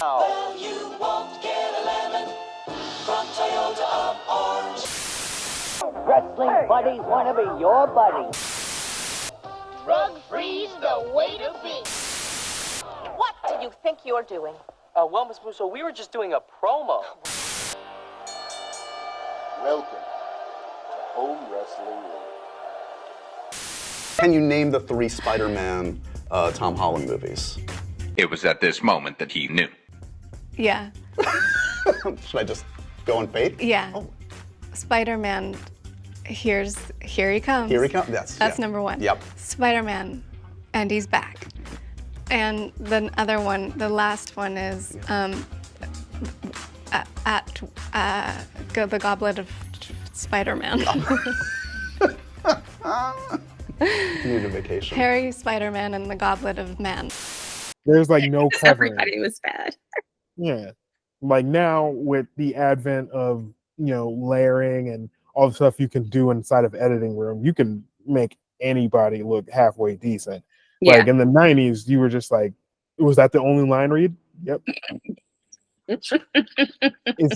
Well, you won't get a lemon from Toyota of Orange. Wrestling buddies want to be your buddies. Drug-free's the way to be. What do you think you're doing? Well, Miss Musso, we were just doing a promo. Welcome to Home Wrestling Room. Can you name the 3 Spider-Man Tom Holland movies? It was at this moment that he knew. Yeah. Should I just go on faith? Yeah. Oh. Spider-Man, here he comes. Here he comes. That's number 1. Yep. Spider-Man, and he's back. And the other one, the last one is the Goblet of Spider-Man. Need a vacation. Harry, Spider-Man, and the Goblet of Man. There's like no covering. Everybody was bad. Yeah. Like now with the advent of, layering and all the stuff you can do inside of editing room, you can make anybody look halfway decent. Yeah. Like in the 90s, you were just like, was that the only line read? Yep. It's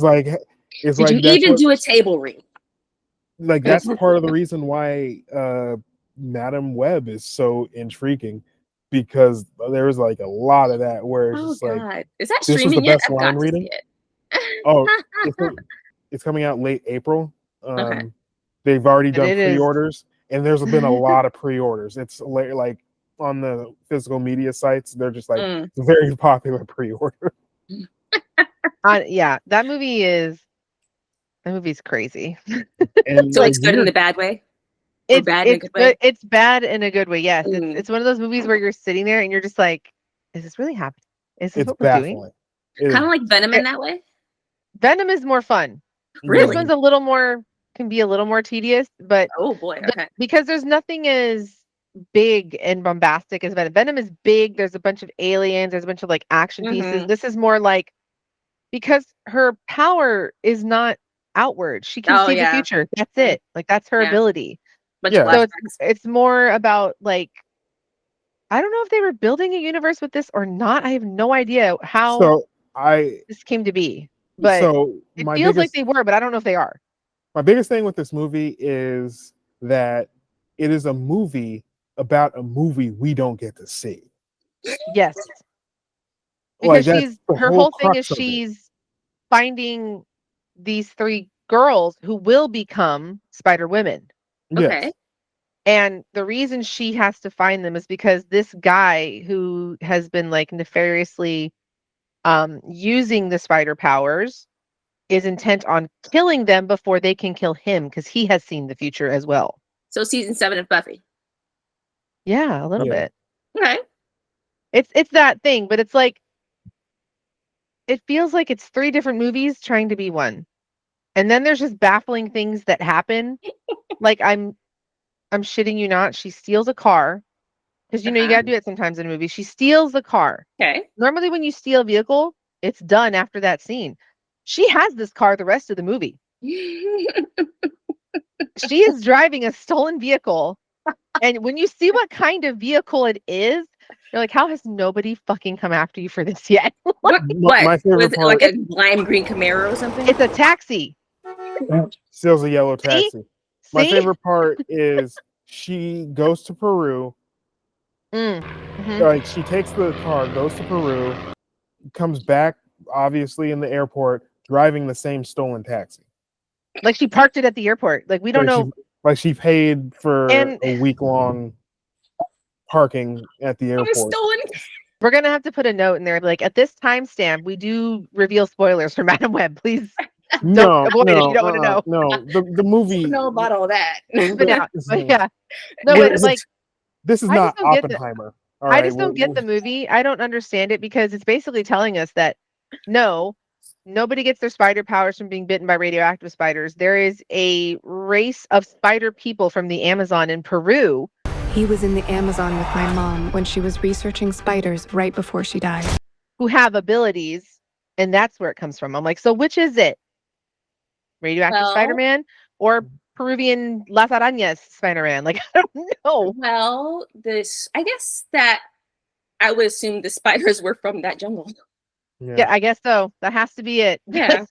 like Did you even do a table read? Like that's part of the reason why Madam Web is so intriguing, because there's like a lot of that where it's just like, is that this was streaming the yet? best I've line got to reading. see it. Oh, it's coming out late April. Okay. They've already done it is. pre-orders, and there's been a lot of pre-orders. It's like on the physical media sites, they're just like it's a very popular pre-order. Yeah, that movie's crazy. And So it's good in the bad way? It's bad in a it's good way? It's bad in a good way. Yes, it's one of those movies where you're sitting there and you're just like, "Is this really happening? Is this it's what we're doing?" baffling. Kind of like Venom in that way? Venom is more fun. Really? This one's can be a little more tedious, but Oh boy, okay. because there's nothing as big and bombastic as Venom. Venom is big. There's a bunch of aliens. There's a bunch of like action pieces. This is more like, because her power is not outward. She can see the future. That's it. Like that's her ability. But So it's more about like, I don't know if they were building a universe with this or not. I have no idea how this came to be. But it feels like they were, but I don't know if they are. My biggest thing with this movie is that it is a movie about a movie we don't get to see. Yes. Like, Because that's her the whole thing crux is of it. she's finding these 3 girls who will become Spider Women. Okay. And the reason she has to find them is because this guy who has been like nefariously using the spider powers is intent on killing them before they can kill him, because he has seen the future as well. So season 7 of Buffy. Yeah, a little bit. Okay. It's that thing, but it's like, it feels like it's 3 different movies trying to be one. And then there's just baffling things that happen. Like I'm shitting you not. She steals a car, because you gotta do it sometimes in a movie. She steals the car. Okay. Normally when you steal a vehicle, it's done after that scene. She has this car the rest of the movie. She is driving a stolen vehicle. And when you see what kind of vehicle it is, you're like, how has nobody fucking come after you for this yet? What? My favorite Was it part- like a lime green Camaro or something? It's a taxi. Steals a yellow taxi. My See? favorite part is she goes to Peru. Like she takes the car, goes to Peru, comes back obviously in the airport driving the same stolen taxi. Like she parked it at the airport. Like we don't know. She paid for a week-long parking at the airport. We're gonna have to put a note in there, like at this timestamp, we do reveal spoilers for Madam Web. Please don't avoid it if you don't want to know. No, the movie. I don't know about all that. But yeah, no, it's like this is I not just don't get Oppenheimer. I just don't get the movie. I don't understand it, because it's basically telling us that no, nobody gets their spider powers from being bitten by radioactive spiders. There is a race of spider people from the Amazon in Peru. He was in the Amazon with my mom when she was researching spiders right before she died. Who have abilities, and that's where it comes from. I'm like, so which is it? Radioactive Spider-Man or Peruvian Las Arañas Spider-Man? Like, I don't know. Well, I guess that I would assume the spiders were from that jungle. Yeah, I guess so. That has to be it. Yeah.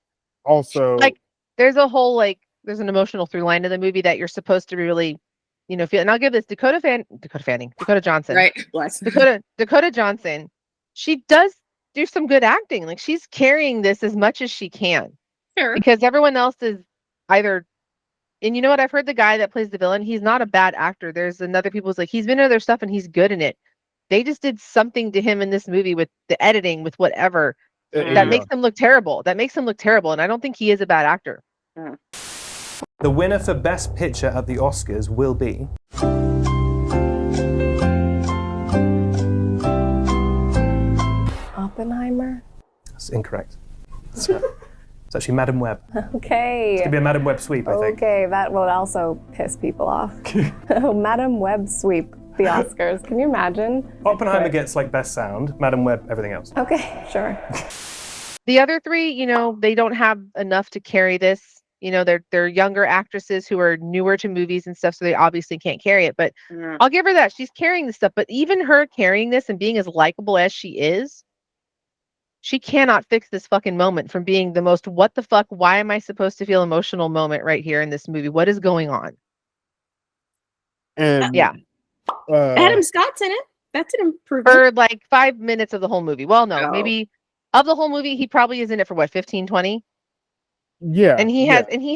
Also, Like, there's a whole there's an emotional through line of the movie that you're supposed to really, feel. And I'll give this Dakota Johnson, Right. Bless. Dakota Johnson. She does do some good acting. Like, she's carrying this as much as she can Sure. because everyone else is either. And you know what? I've heard the guy that plays the villain. He's not a bad actor. There's another people who's like he's been in other stuff and he's good in it. They just did something to him in this movie with the editing, with whatever, that makes him look terrible. And I don't think he is a bad actor. The winner for Best Picture at the Oscars will be... Oppenheimer? That's incorrect. It's actually Madam Web. Okay. It's going to be a Madam Web sweep, I think. Okay, that will also piss people off. Oh, Madam Web sweep the Oscars. Can you imagine? Oppenheimer gets like Best Sound, Madam Web, everything else. Okay, sure. The other three, they don't have enough to carry this. They're younger actresses who are newer to movies and stuff, so they obviously can't carry it. But I'll give her that. She's carrying this stuff. But even her carrying this and being as likable as she is, she cannot fix this fucking moment from being the most what the fuck, why am I supposed to feel emotional moment right here in this movie? What is going on? And yeah. Adam Scott's in it. That's an improvement. For like 5 minutes of the whole movie. Well, no, maybe of the whole movie, he probably is in it for what, 15, 20? Yeah. And he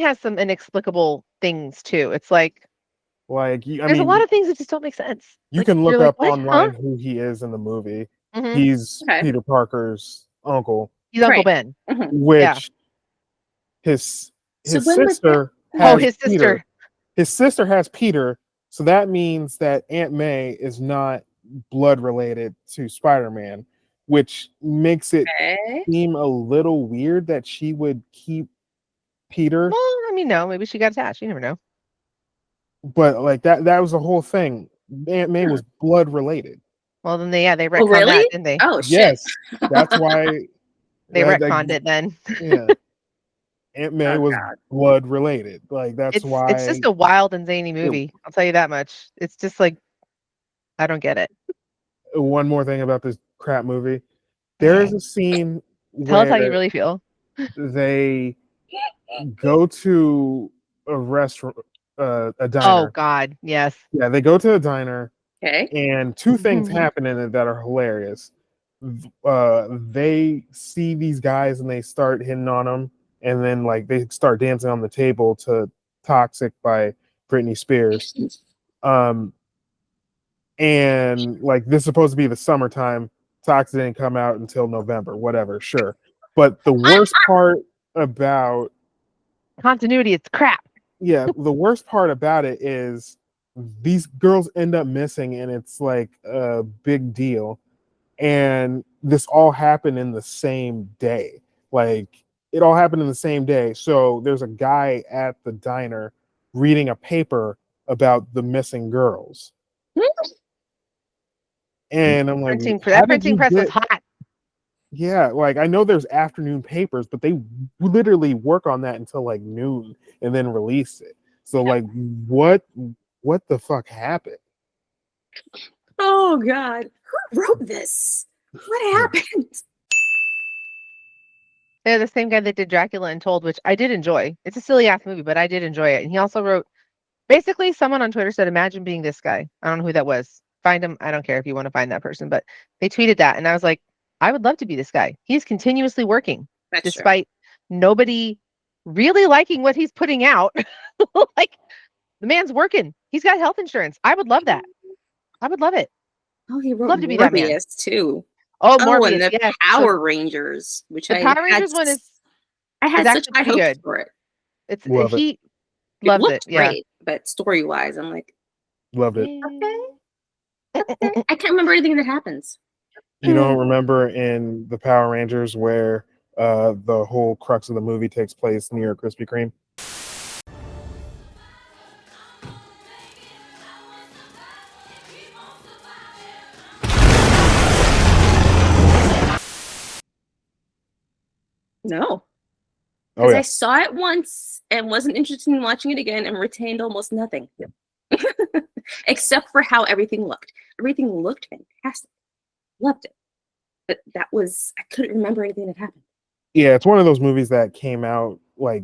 has some inexplicable things too. It's like there's a lot of things that just don't make sense. You can look up online who he is in the movie. Mhm. He's Peter Parker's uncle. He's Uncle Ben. Which his sister has Peter. His sister has Peter, so that means that Aunt May is not blood related to Spider-Man, which makes it seem a little weird that she would keep Peter. Well, I mean, no, maybe she got attached. You never know. But like that was the whole thing. Aunt May was blood related. Well, then they retconned that, didn't they? Oh, shit. Yes, that's why they retconned it then. Yeah. Aunt May was blood related. Like that's why it's just a wild and zany movie. I'll tell you that much. It's just like I don't get it. One more thing about this crap movie. There is a scene Tell us how you where really feel. they go to a restaurant, a diner. Oh God, yes. Yeah, they go to a diner. Okay. And two things happen in it that are hilarious. They see these guys and they start hitting on them, and then like they start dancing on the table to "Toxic" by Britney Spears. And like this is supposed to be the summertime. Toxic didn't come out until November, whatever, sure. But the worst part about continuity, it's crap. Yeah, the worst part about it is these girls end up missing, and it's like a big deal. And this all happened in the same day. Like it all happened in the same day. So there's a guy at the diner reading a paper about the missing girls. And I'm like, that printing press was hot. Yeah, like I know there's afternoon papers, but they literally work on that until like noon and then release it. So like what the fuck happened? Oh God. Who wrote this? What happened? They're the same guy that did Dracula Untold, which I did enjoy. It's a silly ass movie, but I did enjoy it. And he also wrote, basically someone on Twitter said, imagine being this guy. I don't know who that was. Find him. I don't care if you want to find that person, but they tweeted that. And I was like, I would love to be this guy. He's continuously working despite nobody really liking what he's putting out. Like the man's working. He's got health insurance. I would love that. I would love it. Oh, he wrote love to be that man too. Oh, Morbius, and the Power Rangers, which the Power Rangers one is I had such high hopes for it. It's Love he loves it. Yeah, great, but story wise, I'm like, loved it. Okay. I can't remember anything that happens. You don't remember in the Power Rangers where the whole crux of the movie takes place near Krispy Kreme? No. Oh, yeah. I saw it once and wasn't interested in watching it again and retained almost nothing. Except for how everything looked. Everything looked fantastic. Loved it. But I couldn't remember anything that happened. Yeah, it's one of those movies that came out like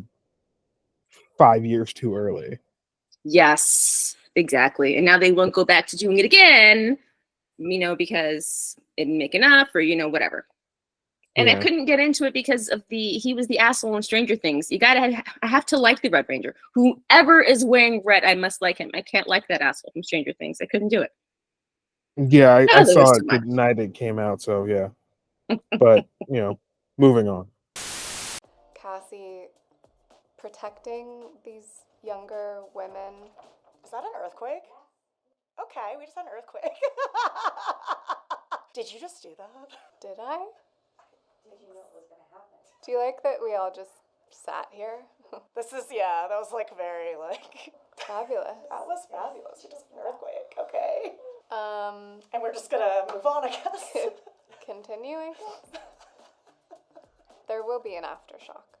5 years too early. Yes, exactly. And now they won't go back to doing it again, because it didn't make enough or, whatever. And I couldn't get into it because of he was the asshole in Stranger Things. I have to like the Red Ranger. Whoever is wearing red, I must like him. I can't like that asshole from Stranger Things. I couldn't do it. Yeah, I saw it the night it came out, so yeah. But, moving on. Cassie, protecting these younger women. Is that an earthquake? Okay, we just had an earthquake. Did you just do that? Did I? Did you know it was going to happen? Do you like that we all just sat here? That was very Fabulous. That was fabulous. You just had an earthquake, okay. And we're just gonna move on, I guess. Continuing. There will be an aftershock.